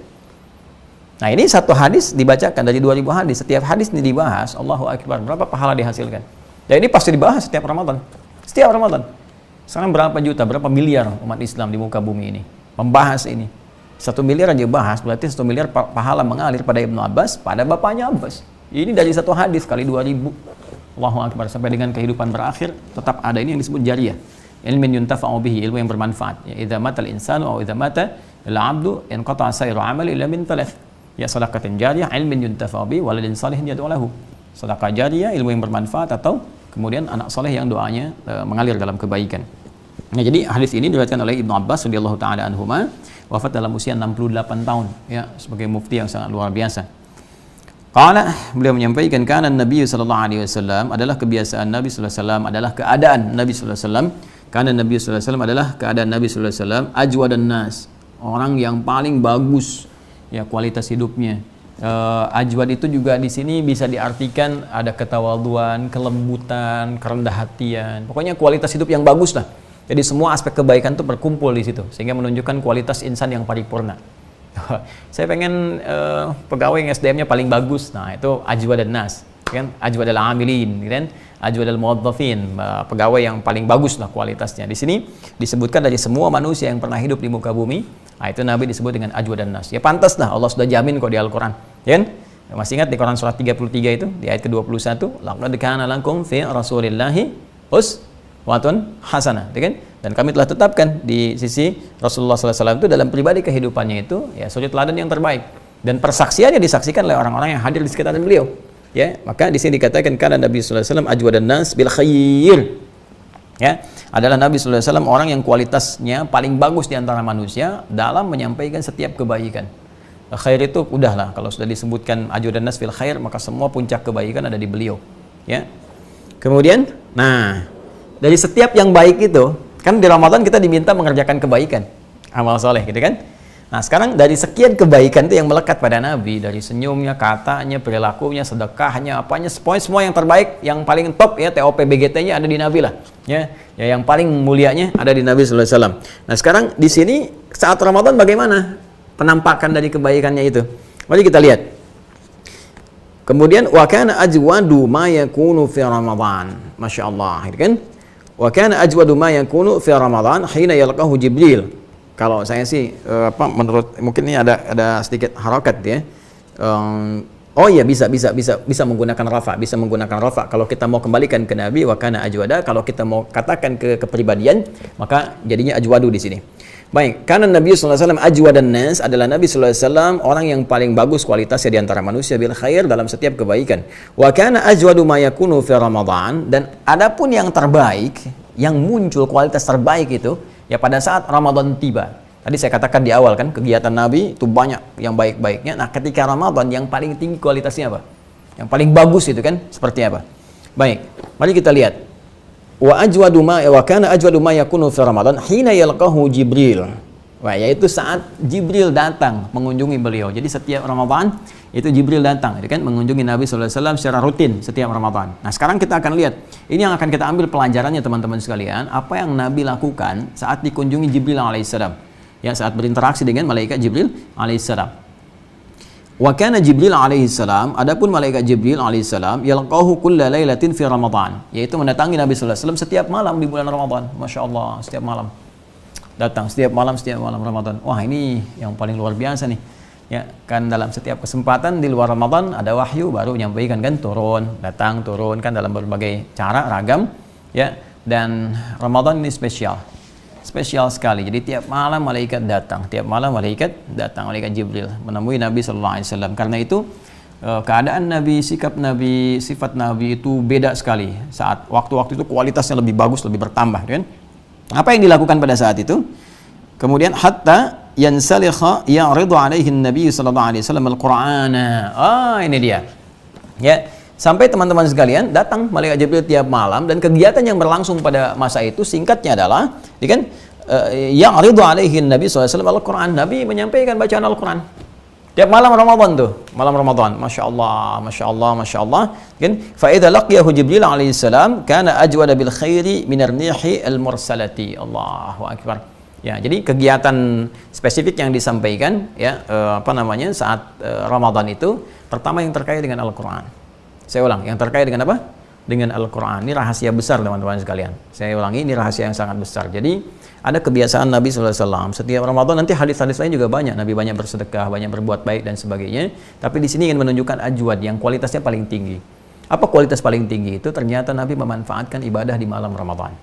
Nah, ini satu hadis dibacakan dari 2000 hadis, setiap hadis ini dibahas, Allahu Akbar, berapa pahala dihasilkan. Dan ini pasti dibahas setiap Ramadan. Setiap Ramadan. Sekarang berapa juta, berapa miliar umat Islam di muka bumi ini membahas ini. 1 miliar aja bahas, berarti 1 miliar pahala mengalir pada Ibnu Abbas, pada bapaknya Abbas. Ini dari satu hadis kali 2000. Allahu Akbar, sampai dengan kehidupan berakhir tetap ada ini yang disebut jariyah. Ilmin yuntafa'u bihi, ilmu yang bermanfaat. Ya, idza matal insanu aw idza mata al-'abdu inqata'a sayru 'amali illa min thalath. Ya, shadaqatin jariyah, ilmin yuntafa'u bihi, waladin salihin yad'u lahu. Sedekah jariyah, ilmu yang bermanfaat, atau kemudian anak soleh yang doanya mengalir dalam kebaikan. Nah, jadi hadis ini diriwayatkan oleh Ibnu Abbas radhiyallahu taala anhuma, wafat dalam usia 68 tahun, ya, sebagai mufti yang sangat luar biasa. Qala, beliau menyampaikan, kana Nabi sallallahu alaihi wasallam, adalah kebiasaan Nabi sallallahu alaihi wasallam, adalah keadaan Nabi sallallahu alaihi wasallam, kana Nabi sallallahu alaihi wasallam, adalah keadaan Nabi sallallahu alaihi wasallam, ajwadan nas, orang yang paling bagus ya kualitas hidupnya. Ajwad itu juga di sini bisa diartikan ada ketawaduan, kelembutan, kerendah hatian. Pokoknya kualitas hidup yang bagus lah. Jadi semua aspek kebaikan itu berkumpul di situ sehingga menunjukkan kualitas insan yang paripurna. Saya pengen pegawai yang SDM-nya paling bagus. Nah, itu ajwad nas, kan? Ajwad al-amilin, kan? Ajwad al-muwaddafin, pegawai yang paling bagus lah kualitasnya. Di sini disebutkan dari semua manusia yang pernah hidup di muka bumi. Nah, itu Nabi disebut dengan ajwad nas. Ya pantas lah, Allah sudah jamin kok di Al-Qur'an. Ya kan? Masih ingat di Quran surat 33 itu, di ayat ke-21, laqad kana lakum fi rasulillahi uswatun hasanah, ya kan? Dan kami telah tetapkan di sisi Rasulullah SAW itu dalam pribadi kehidupannya itu ya suri teladan yang terbaik, dan persaksiannya disaksikan oleh orang-orang yang hadir di sekitar beliau. Ya, maka di sini dikatakan karena Nabi sallallahu alaihi wasallam ajwadan nas bil khair. Ya, adalah Nabi sallallahu alaihi wasallam orang yang kualitasnya paling bagus di antara manusia dalam menyampaikan setiap kebaikan. Khair itu udahlah, kalau sudah disebutkan ajwadan nas bil khair, maka semua puncak kebaikan ada di beliau. Ya. Kemudian, nah, dari setiap yang baik itu, kan di Ramadan kita diminta mengerjakan kebaikan, amal soleh, gitu kan? Nah, sekarang dari sekian kebaikan itu yang melekat pada Nabi, dari senyumnya, katanya, perilakunya, sedekahnya, apanya, semua yang terbaik, yang paling top ya, TOP BGT-nya ada di Nabi lah. Ya, yang paling mulianya ada di Nabi sallallahu alaihi wasallam. Nah, sekarang di sini saat Ramadan bagaimana penampakan dari kebaikannya itu? Mari kita lihat. Kemudian wa kana ajwadu ma yakunu fi Ramadan. Masyaallah, gitu kan? Wa kana ajwadu ma yakunu fi Ramadan hina yalqahu Jibril. Kalau saya sih menurut, mungkin ini ada sedikit harakat ya. Oh iya, bisa menggunakan rafa, bisa menggunakan rafa. Kalau kita mau kembalikan ke Nabi wa kana ajwada, kalau kita mau katakan ke kepribadian, maka jadinya ajwadu di sini. Baik, karena Nabi sallallahu alaihi wasallam ajwadan nas, adalah Nabi sallallahu alaihi wasallam orang yang paling bagus kualitasnya di antara manusia bil khair, dalam setiap kebaikan. Wa kana ajwadu ma yakunu fi Ramadan, dan adapun yang terbaik, yang muncul kualitas terbaik itu ya pada saat Ramadan tiba. Tadi saya katakan di awal kan, kegiatan Nabi itu banyak yang baik-baiknya. Nah, ketika Ramadan yang paling tinggi kualitasnya apa? Yang paling bagus itu kan seperti apa? Baik, mari kita lihat. Wa kana ajwadu ma yakunu fi Ramadan hina yalqahu Jibril. Wah, yaitu saat Jibril datang mengunjungi beliau. Jadi setiap Ramadan itu Jibril datang, kan mengunjungi Nabi sallallahu alaihi wasallam secara rutin setiap Ramadan. Nah, sekarang kita akan lihat. Ini yang akan kita ambil pelajarannya teman-teman sekalian, apa yang Nabi lakukan saat dikunjungi Jibril alaihissalam. Ya, saat berinteraksi dengan malaikat Jibril alaihissalam. Wa kana Jibril alaihissalam, adapun malaikat Jibril alaihissalam yalqahu kulla lailatin fi Ramadan, yaitu mendatangi Nabi sallallahu alaihi wasallam setiap malam di bulan Ramadan. Masya Allah, setiap malam datang, setiap malam Ramadan. Wah, ini yang paling luar biasa nih. Ya, kan dalam setiap kesempatan di luar Ramadan ada wahyu baru menyampaikan kan, turun kan dalam berbagai cara ragam ya. Dan Ramadan ini spesial sekali. Jadi tiap malam malaikat datang, malaikat Jibril menemui Nabi sallallahu alaihi wasallam. Karena itu keadaan Nabi, sikap Nabi, sifat Nabi itu beda sekali. Saat waktu-waktu itu kualitasnya lebih bagus, lebih bertambah, kan? Apa yang dilakukan pada saat itu? Kemudian hatta yansalikha ya'ridu alaihi Nabi sallallahu alaihi wasallam al-Qur'ana. Ini dia. Ya, sampai teman-teman sekalian datang malaikat Jibril tiap malam, dan kegiatan yang berlangsung pada masa itu singkatnya adalah, kan, ya'ridu alaihi Nabi sallallahu alaihi wasallam al-Qur'an. Nabi menyampaikan bacaan Al-Qur'an. Tiap malam Ramadan tuh, malam Ramadan. Masya Allah. Kan? Fa idza laqiyahu Jibril alaihi salam kana ajwada bil khairi minar nihi al mursalati. Allahu akbar. Ya, jadi kegiatan spesifik yang disampaikan ya saat Ramadan itu pertama yang terkait dengan Al-Qur'an. Saya ulang, yang terkait dengan apa? Dengan Al-Qur'an. Ini rahasia besar teman-teman sekalian. Saya ulangi, ini rahasia yang sangat besar. Jadi ada kebiasaan Nabi SAW setiap Ramadan, nanti hadis-hadis lain juga banyak. Nabi banyak bersedekah, banyak berbuat baik dan sebagainya. Tapi di sini ingin menunjukkan ajwad yang kualitasnya paling tinggi. Apa kualitas paling tinggi itu? Ternyata Nabi memanfaatkan ibadah di malam Ramadan.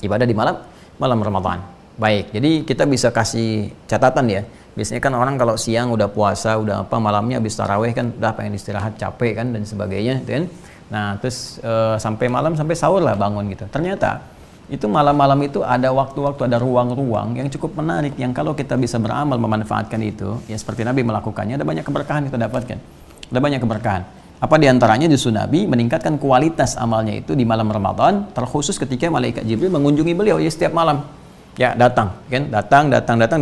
Ibadah di malam Ramadan. Baik, jadi kita bisa kasih catatan ya. Biasanya kan orang kalau siang udah puasa, udah malamnya habis taraweh kan udah pengen istirahat, capek kan dan sebagainya, kan? Nah, terus sampai malam, sampai sahur lah bangun gitu. Ternyata itu malam-malam itu ada waktu-waktu, ada ruang-ruang yang cukup menarik, yang kalau kita bisa beramal memanfaatkan itu, ya seperti Nabi melakukannya, ada banyak keberkahan kita dapatkan. Ada banyak keberkahan. Apa diantaranya justru Nabi meningkatkan kualitas amalnya itu di malam Ramadan, terkhusus ketika malaikat Jibril mengunjungi beliau ya setiap malam. Ya, datang, kan? Datang,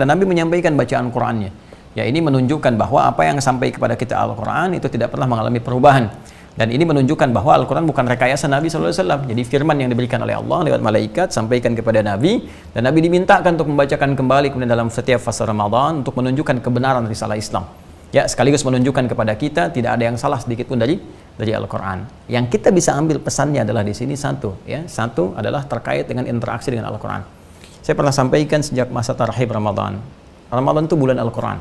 dan Nabi menyampaikan bacaan Qur'annya. Ya, ini menunjukkan bahwa apa yang sampai kepada kita Al-Qur'an itu tidak pernah mengalami perubahan. Dan ini menunjukkan bahwa Al-Quran bukan rekayasa Nabi SAW. Jadi firman yang diberikan oleh Allah lewat malaikat sampaikan kepada Nabi, dan Nabi dimintakan untuk membacakan kembali kemudian dalam setiap fase Ramadan untuk menunjukkan kebenaran risalah Islam. Ya, sekaligus menunjukkan kepada kita tidak ada yang salah sedikit pun dari Al-Quran. Yang kita bisa ambil pesannya adalah di sini satu adalah terkait dengan interaksi dengan Al-Quran. Saya pernah sampaikan sejak masa tarhib Ramadan. Ramadan itu bulan Al-Quran.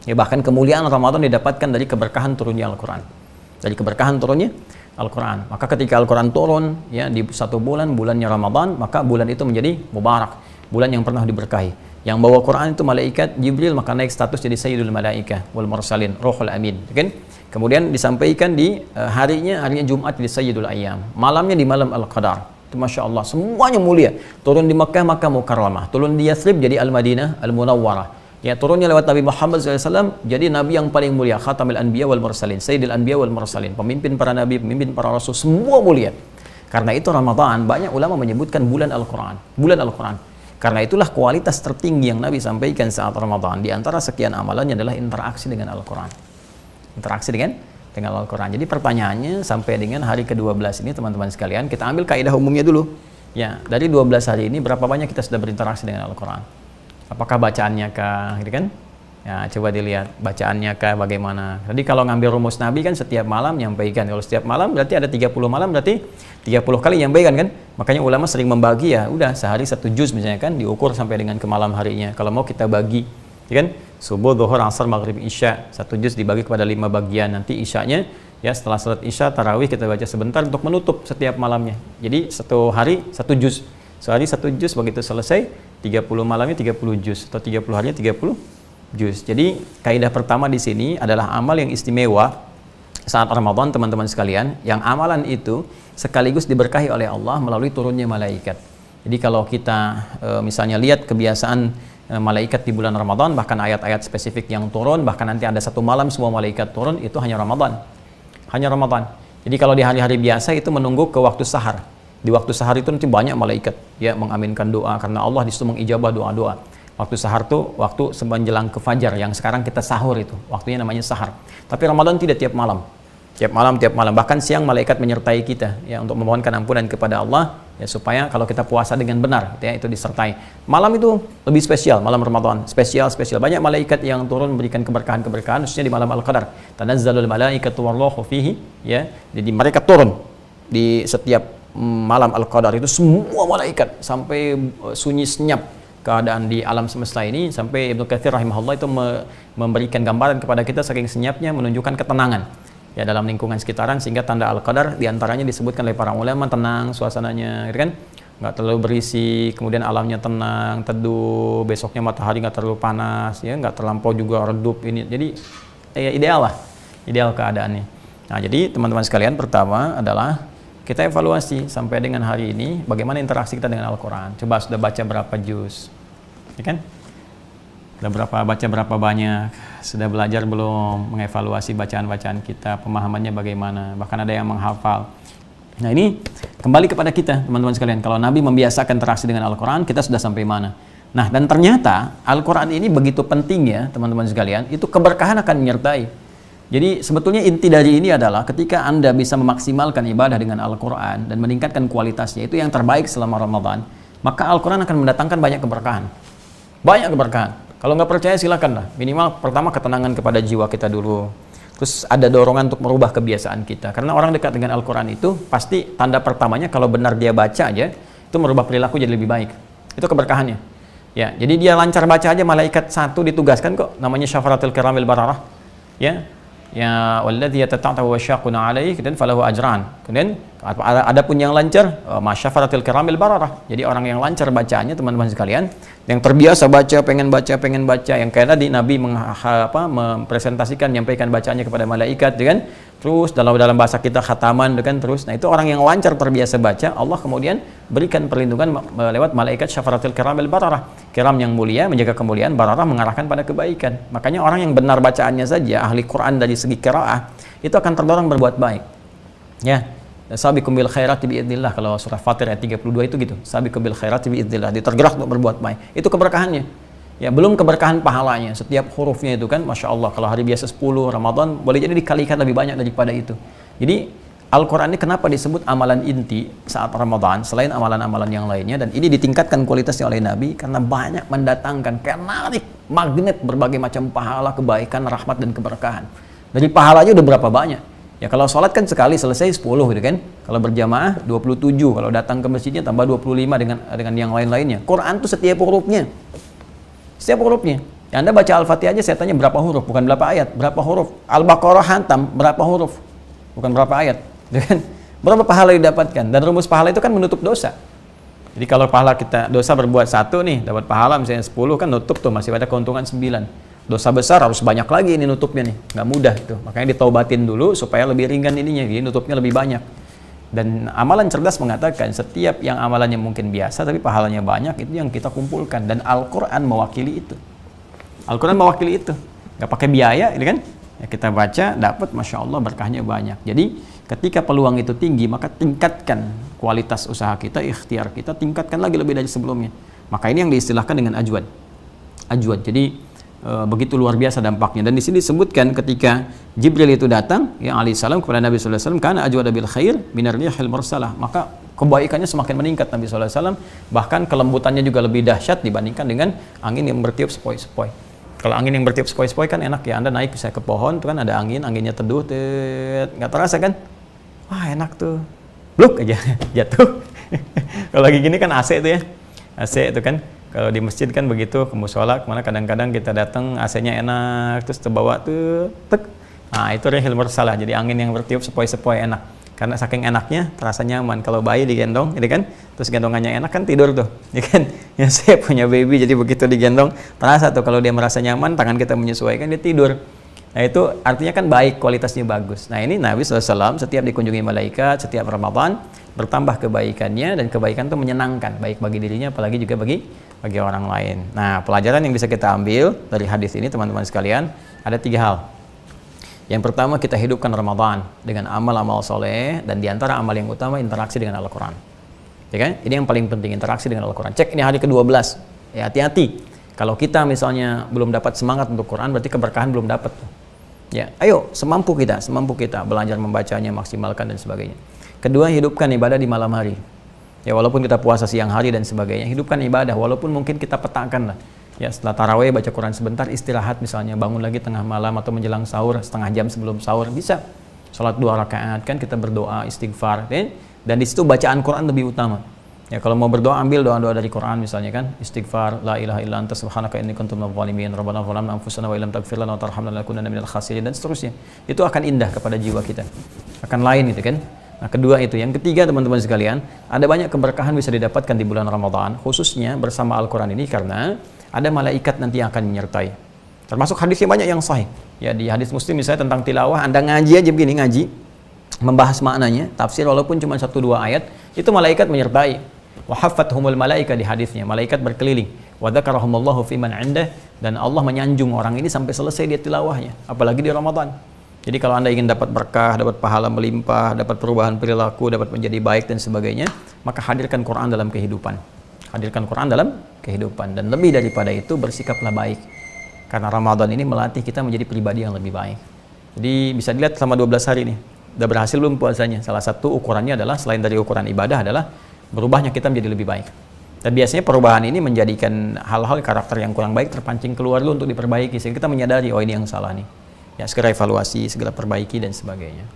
Ya, bahkan kemuliaan Ramadan didapatkan dari keberkahan turunnya Al-Quran. Dari keberkahan turunnya Al-Quran. Maka ketika Al-Quran turun ya di satu bulannya Ramadan, maka bulan itu menjadi mubarak, bulan yang pernah diberkahi. Yang bawa Quran itu malaikat Jibril, maka naik status jadi Sayyidul Malaikah wal Mursalin, Ruhul Amin, kan? Kemudian disampaikan di harinya Jumat di Sayyidul Ayyam, malamnya di malam Al-Qadar. Itu Masya Allah, semuanya mulia. Turun di Makkah, Makkah Mukarramah. Turun di Yathrib jadi Al-Madinah Al-Munawwarah. Ya, turunnya lewat Nabi Muhammad SAW jadi Nabi yang paling mulia, Khatamil Anbiya wal Mursalin, Sayyidil Anbiya wal Mursalin, pemimpin para Nabi, pemimpin para Rasul, semua mulia. Karena itu Ramadan, banyak ulama menyebutkan bulan Al-Quran. Bulan Al-Quran. Karena itulah kualitas tertinggi yang Nabi sampaikan saat Ramadan. Di antara sekian amalannya adalah interaksi dengan Al-Quran. Interaksi dengan Al-Quran. Jadi pertanyaannya sampai dengan hari ke-12 ini teman-teman sekalian, kita ambil kaidah umumnya dulu. Ya, dari 12 hari ini berapa banyak kita sudah berinteraksi dengan Al-Quran? Apakah bacaannya kah, gitu kan? Ya, coba dilihat bacaannya kah bagaimana. Jadi kalau ngambil rumus Nabi kan setiap malam nyampaikan. Kalau setiap malam berarti ada 30 malam, berarti 30 kali nyampaikan kan? Makanya ulama sering membagi ya, udah sehari 1 juz misalnya kan, diukur sampai dengan ke malam harinya. Kalau mau kita bagi ya kan? Subuh, zuhur, asar, maghrib, isya. 1 juz dibagi kepada 5 bagian. Nanti isyanya ya setelah salat isya, tarawih kita baca sebentar untuk menutup setiap malamnya. Jadi satu hari 1 juz. Sehari 1 juz, begitu selesai 30 malamnya 30 juz atau 30 harinya 30 juz. Jadi kaidah pertama di sini adalah amal yang istimewa saat Ramadan, teman-teman sekalian, yang amalan itu sekaligus diberkahi oleh Allah melalui turunnya malaikat. Jadi kalau kita misalnya lihat kebiasaan malaikat di bulan Ramadan, bahkan ayat-ayat spesifik yang turun, bahkan nanti ada satu malam semua malaikat turun, itu hanya Ramadan. Hanya Ramadan. Jadi kalau di hari-hari biasa itu menunggu ke waktu sahar. Di waktu sahar itu nanti banyak malaikat ya mengaminkan doa, karena Allah disitu mengijabah doa-doa. Waktu sahar tuh waktu menjelang ke fajar, yang sekarang kita sahur itu, waktunya namanya sahar. Tapi Ramadan tidak tiap malam. Tiap malam, bahkan siang malaikat menyertai kita ya untuk memohonkan ampunan kepada Allah ya, supaya kalau kita puasa dengan benar ya, itu disertai. Malam itu lebih spesial, malam Ramadan spesial. Banyak malaikat yang turun memberikan keberkahan, khususnya di malam Al-Qadar. Tanazzalul malaikatu warruhu fihi ya. Jadi mereka turun di setiap malam Al-Qadar itu, semua malaikat, sampai sunyi senyap keadaan di alam semesta ini, sampai Ibnu Katsir rahimahullah itu memberikan gambaran kepada kita saking senyapnya, menunjukkan ketenangan ya dalam lingkungan sekitaran, sehingga tanda Al-Qadar diantaranya disebutkan oleh para ulama, tenang suasananya gitu kan, nggak terlalu berisi, kemudian alamnya tenang, teduh, besoknya matahari nggak terlalu panas ya, nggak terlampau juga redup ini, jadi ya ideal keadaannya. Nah jadi teman-teman sekalian, pertama adalah kita evaluasi sampai dengan hari ini bagaimana interaksi kita dengan Al-Quran. Coba sudah baca berapa juz, ya kan? Sudah baca berapa banyak? Sudah belajar belum mengevaluasi bacaan-bacaan kita, pemahamannya bagaimana? Bahkan ada yang menghafal. Nah ini kembali kepada kita, teman-teman sekalian. Kalau Nabi membiasakan interaksi dengan Al-Quran, kita sudah sampai mana? Nah dan ternyata Al-Quran ini begitu pentingnya, teman-teman sekalian, itu keberkahan akan menyertai. Jadi sebetulnya inti dari ini adalah ketika Anda bisa memaksimalkan ibadah dengan Al-Quran dan meningkatkan kualitasnya, itu yang terbaik selama Ramadan, maka Al-Quran akan mendatangkan banyak keberkahan. Banyak keberkahan. Kalau nggak percaya silakanlah. Minimal pertama ketenangan kepada jiwa kita dulu. Terus ada dorongan untuk merubah kebiasaan kita. Karena orang dekat dengan Al-Quran itu pasti tanda pertamanya kalau benar dia baca aja, itu merubah perilaku jadi lebih baik. Itu keberkahannya. Ya, jadi dia lancar baca aja, malaikat satu ditugaskan kok, namanya syafaratul kiramil bararah. Ya walladzi yatata'u wa syaquna alaihi dan falahu ajran. Kemudian ada pun yang lancar masyafaratil kiramil bararah. Jadi orang yang lancar bacaannya, teman-teman sekalian, yang terbiasa baca, pengen baca, yang kayak tadi Nabi mempresentasikan, menyampaikan bacaannya kepada malaikat, kan? Terus dalam bahasa kita khataman, kan? Terus, nah itu orang yang lancar terbiasa baca, Allah kemudian berikan perlindungan lewat malaikat syafaratil kiramil bararah. Kiram yang mulia menjaga kemuliaan, bararah mengarahkan pada kebaikan. Makanya orang yang benar bacaannya saja, ahli Quran dari segi qiraah, itu akan terdorong berbuat baik. Ya. Sabiqum bil khairati biidznillah, kalau surah Fatir ayat 32 itu gitu. Sabiqum bil khairati biidznillah, ditergerak untuk berbuat baik. Itu keberkahannya. Ya, belum keberkahan pahalanya. Setiap hurufnya itu kan Masya Allah, kalau hari biasa 10, Ramadan boleh jadi dikalikan lebih banyak daripada itu. Jadi Al-Quran ini kenapa disebut amalan inti saat Ramadan selain amalan-amalan yang lainnya, dan ini ditingkatkan kualitasnya oleh Nabi karena banyak mendatangkan, menarik magnet berbagai macam pahala, kebaikan, rahmat dan keberkahan. Dari pahalanya udah berapa banyak? Ya kalau sholat kan sekali selesai 10 gitu kan. Kalau berjamaah 27, kalau datang ke masjidnya tambah 25 dengan yang lain-lainnya. Quran tuh setiap hurufnya. Setiap hurufnya. Ya, Anda baca Al-Fatihah aja saya tanya berapa huruf, bukan berapa ayat, berapa huruf. Al-Baqarah hantam berapa huruf, bukan berapa ayat. Gitu kan? Berapa pahala didapatkan? Dan rumus pahala itu kan menutup dosa. Jadi kalau pahala kita dosa berbuat 1 nih, dapat pahala misalnya 10 kan nutup tuh, masih ada keuntungan 9. Dosa besar harus banyak lagi ini nutupnya nih, nggak mudah itu. Makanya ditaubatin dulu supaya lebih ringan ininya, jadi nutupnya lebih banyak. Dan amalan cerdas mengatakan setiap yang amalannya mungkin biasa tapi pahalanya banyak, itu yang kita kumpulkan, dan Al-Quran mewakili itu. Al-Quran mewakili itu, nggak pakai biaya, ini kan? Ya kita baca, dapat, Masya Allah berkahnya banyak. Jadi ketika peluang itu tinggi, maka tingkatkan kualitas usaha kita, ikhtiar kita, tingkatkan lagi lebih dari sebelumnya. Maka ini yang diistilahkan dengan ajwad. Jadi begitu luar biasa dampaknya. Dan di sini disebutkan ketika Jibril itu datang ya alaihissalam kepada Nabi sallallahu alaihi wasallam, kana ajwada bil khair minar rihil mursalah, maka kebaikannya semakin meningkat Nabi sallallahu alaihi wasallam, bahkan kelembutannya juga lebih dahsyat dibandingkan dengan angin yang bertiup sepoi-sepoi. Kalau angin yang bertiup sepoi-sepoi kan enak ya, Anda naik bisa ke pohon, itu kan ada anginnya teduh, nggak terasa kan? Wah enak tuh, bluk aja jatuh. Kalau lagi gini kan AC itu ya, AC itu kan Kalau di masjid kan begitu, ke mushola kemana kadang-kadang kita datang AC-nya enak, terus terbawa tuh, tek. Nah itu rihil mursalah, jadi angin yang bertiup sepoi-sepoi enak. Karena saking enaknya terasa nyaman. Kalau bayi digendong, gitu kan, terus gendongannya enak kan tidur tuh, ya kan? Ya saya punya baby, jadi begitu digendong terasa tuh kalau dia merasa nyaman, tangan kita menyesuaikan dia tidur. Nah itu artinya kan baik, kualitasnya bagus. Nah ini Nabi SAW setiap dikunjungi malaikat, setiap Ramadan bertambah kebaikannya, dan kebaikan itu menyenangkan, baik bagi dirinya apalagi juga bagi orang lain. Nah pelajaran yang bisa kita ambil dari hadis ini teman-teman sekalian, ada 3 hal. Yang pertama, kita hidupkan Ramadan dengan amal-amal soleh, dan diantara amal yang utama interaksi dengan Al-Quran. Ya kan? Ini yang paling penting, interaksi dengan Al-Quran. Cek ini hari ke-12, ya hati-hati. Kalau kita misalnya belum dapat semangat untuk Quran, berarti keberkahan belum dapat. Ya, ayo semampu kita belajar membacanya, maksimalkan dan sebagainya. Kedua, hidupkan ibadah di malam hari. Ya, walaupun kita puasa siang hari dan sebagainya, hidupkan ibadah walaupun mungkin kita petakan lah. Ya, setelah tarawih baca Quran sebentar, istirahat misalnya, bangun lagi tengah malam atau menjelang sahur, setengah jam sebelum sahur bisa. Salat 2 rakaat kan, kita berdoa, istighfar, dan di situ bacaan Quran lebih utama. Ya, kalau mau berdoa ambil doa-doa dari Quran misalnya kan, istighfar, la ilaha illa anta subhanaka inni kuntu minadh dhalimin, rabbana zalamna anfusana wa illam taghfir lana wa tarhamna lanakunanna minal khasirin, dan seterusnya. Itu akan indah kepada jiwa kita. Akan lain itu kan. Nah, kedua itu. Yang ketiga teman-teman sekalian, ada banyak keberkahan bisa didapatkan di bulan Ramadan, khususnya bersama Al-Quran ini, karena ada malaikat nanti yang akan menyertai. Termasuk hadisnya banyak yang sahih. Ya, di hadis Muslim misalnya tentang tilawah, Anda ngaji aja begini, ngaji, membahas maknanya, tafsir walaupun cuma 1-2 ayat, itu malaikat menyertai. Wa haffathumul malaika, di hadisnya, malaikat berkeliling. Wa dzakarahumullahu fi man 'indah, dan Allah menyanjung orang ini sampai selesai dia tilawahnya, apalagi di Ramadan. Jadi kalau Anda ingin dapat berkah, dapat pahala melimpah, dapat perubahan perilaku, dapat menjadi baik dan sebagainya, maka hadirkan Quran dalam kehidupan. Hadirkan Quran dalam kehidupan, dan lebih daripada itu bersikaplah baik. Karena Ramadan ini melatih kita menjadi pribadi yang lebih baik. Jadi bisa dilihat selama 12 hari nih, udah berhasil belum puasanya? Salah satu ukurannya adalah, selain dari ukuran ibadah, adalah berubahnya kita menjadi lebih baik. Dan biasanya perubahan ini menjadikan hal-hal karakter yang kurang baik terpancing keluar dulu untuk diperbaiki, sehingga kita menyadari, oh ini yang salah nih. Ya, segera evaluasi, segera perbaiki dan sebagainya.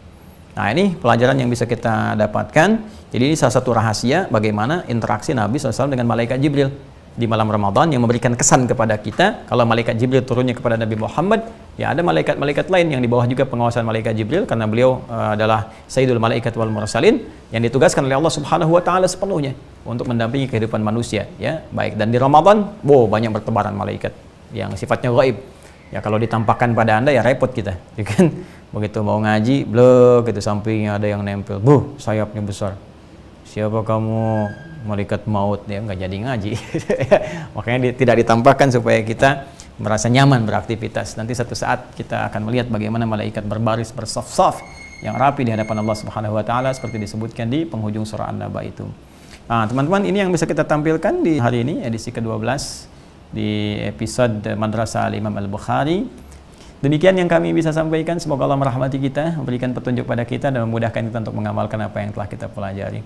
Nah, ini pelajaran yang bisa kita dapatkan. Jadi ini salah satu rahasia bagaimana interaksi Nabi SAW dengan malaikat Jibril di malam Ramadan, yang memberikan kesan kepada kita. Kalau malaikat Jibril turunnya kepada Nabi Muhammad, ya ada malaikat-malaikat lain yang di bawah juga pengawasan malaikat Jibril, karena beliau adalah Sayyidul Malaikat wal Mursalin, yang ditugaskan oleh Allah Subhanahu wa taala sepenuhnya untuk mendampingi kehidupan manusia, ya. Baik, dan di Ramadan, banyak bertebaran malaikat yang sifatnya gaib. Ya, kalau ditampakkan pada Anda ya repot kita. Ya kan? Begitu mau ngaji, blek, gitu sampingnya ada yang nempel. Sayapnya besar. Siapa kamu? Malaikat maut, ya nggak jadi ngaji. Makanya tidak ditampakkan supaya kita merasa nyaman beraktivitas. Nanti satu saat kita akan melihat bagaimana malaikat berbaris bersaf-saf yang rapi di hadapan Allah Subhanahu wa taala, seperti disebutkan di penghujung surah An-Naba itu. Nah, teman-teman, ini yang bisa kita tampilkan di hari ini, edisi ke-12 di episode Madrasah Al-Imam Al-Bukhari. Demikian yang kami bisa sampaikan. Semoga Allah merahmati kita, memberikan petunjuk pada kita, dan memudahkan kita untuk mengamalkan apa yang telah kita pelajari.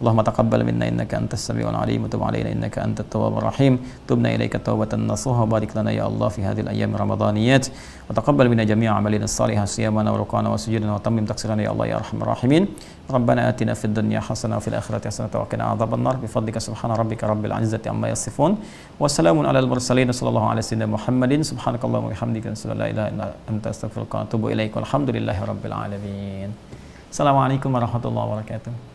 Allahumma taqabbal minna innaka antas samiul alim wa tub alaina innaka antat tawwabur rahim. Tubna ilaika tawbatan nasuha, barik lana ya Allah fi hadhil ayyam ramadaniyat, wa taqabbal minna jami'a amalina salihah, siyamana wa ruku'ana wa sujudana, wa tammim taqsirana ya Allah ya arhamar rahimin. Rabbana atina fid dunya hasanah wa fil akhirati hasanah wa qina adzabannar, bi fadlika subhana rabbika rabbil izzati amma yasifun, wa salamun alal mursalin, sallallahu ala sayyidina Muhammadin, subhanakallahumma wa bihamdika, la ilaha illa anta, astaghfiruka wa atubu ilaik, walhamdulillahi rabbil alamin. Assalamualaikum warahmatullahi wabarakatuh.